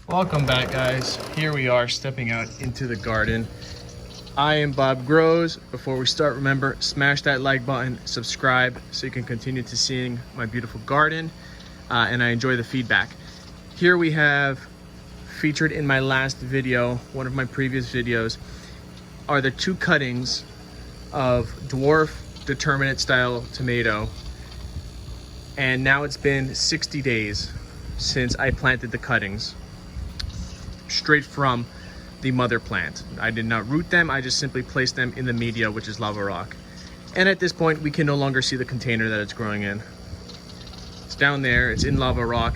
Welcome back, guys. Here we are stepping out into the garden. I am Bob Grows. Before we start, remember, smash that like button, subscribe so you can continue to seeing my beautiful garden, and I enjoy the feedback. Here we have, featured in my last video, one of my previous videos, are the two cuttings of dwarf determinate style tomato. And now it's been 60 days since I planted the cuttings straight from the mother plant. I did not root them, I just simply placed them in the media, which is lava rock. And at this point, we can no longer see the container that it's growing in. It's down there, it's in lava rock,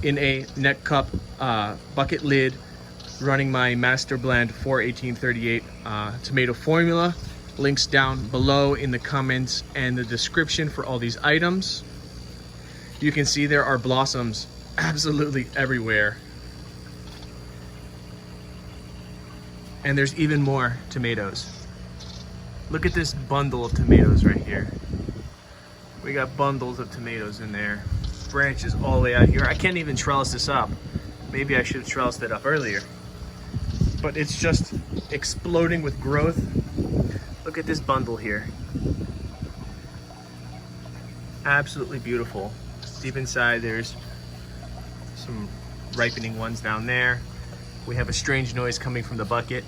in a neck cup bucket lid, running my Master Blend 41838 tomato formula. Links down below in the comments and the description for all these items. You can see there are blossoms absolutely everywhere. And there's even more tomatoes. Look at this bundle of tomatoes right here. We got bundles of tomatoes in there. Branches all the way out here. I can't even trellis this up. Maybe I should have trellised it up earlier. But it's just exploding with growth. Look at this bundle here. Absolutely beautiful. Deep inside there's some ripening ones down there. We have a strange noise coming from the bucket,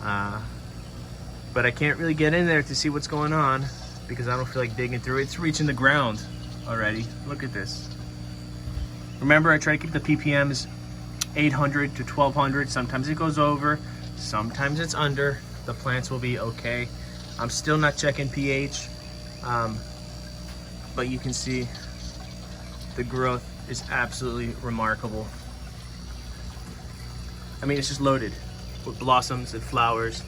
but I can't really get in there to see what's going on because I don't feel like digging through it. It's reaching the ground already. Look at this. Remember, I try to keep the ppms 800 to 1200. Sometimes it goes over, sometimes it's under. The plants will be okay. I'm still not checking pH, but you can see the growth is absolutely remarkable. I mean, it's just loaded with blossoms and flowers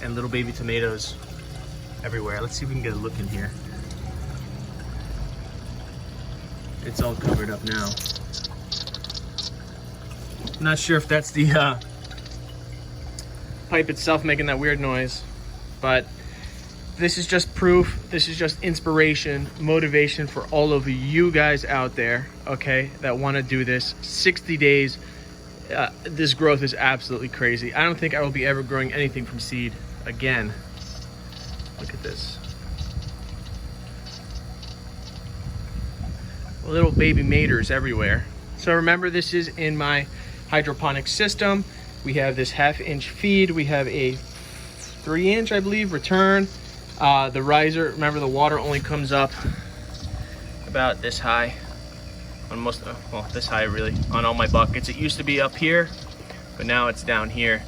and little baby tomatoes everywhere. Let's see if we can get a look in here. It's all covered up now. Not sure if that's the pipe itself making that weird noise, but this is just proof, this is just inspiration, motivation for all of you guys out there, okay, that want to do this. 60 days. This growth is absolutely crazy. I don't think I will be ever growing anything from seed again. Look at this. Little baby maters everywhere. So remember, this is in my hydroponic system. We have this 1/2 inch feed. We have a 3 inch, I believe, return. The riser, remember, the water only comes up about this high. On most, well, this high really, on all my buckets. It used to be up here, but now it's down here.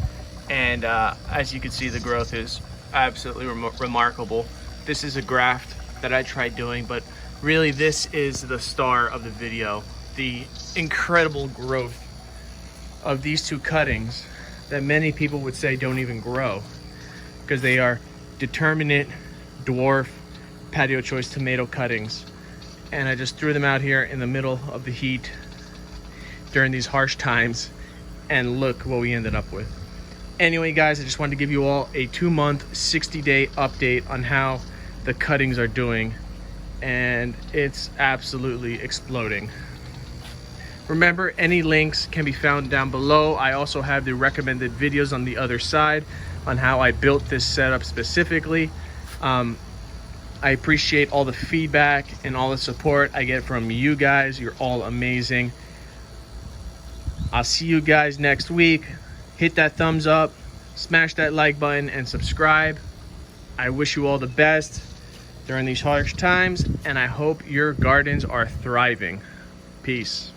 And as you can see, the growth is absolutely remarkable. This is a graft that I tried doing, but really this is the star of the video. The incredible growth of these two cuttings that many people would say don't even grow because they are determinate dwarf patio choice tomato cuttings. And I just threw them out here in the middle of the heat during these harsh times, and look what we ended up with. Anyway, guys, I just wanted to give you all a 2-month 60-day update on how the cuttings are doing, and it's absolutely exploding. Remember, any links can be found down below. I also have the recommended videos on the other side on how I built this setup specifically. I appreciate all the feedback and all the support I get from you guys. You're all amazing. I'll see you guys next week. Hit that thumbs up, smash that like button, and subscribe. I wish you all the best during these harsh times, and I hope your gardens are thriving. Peace.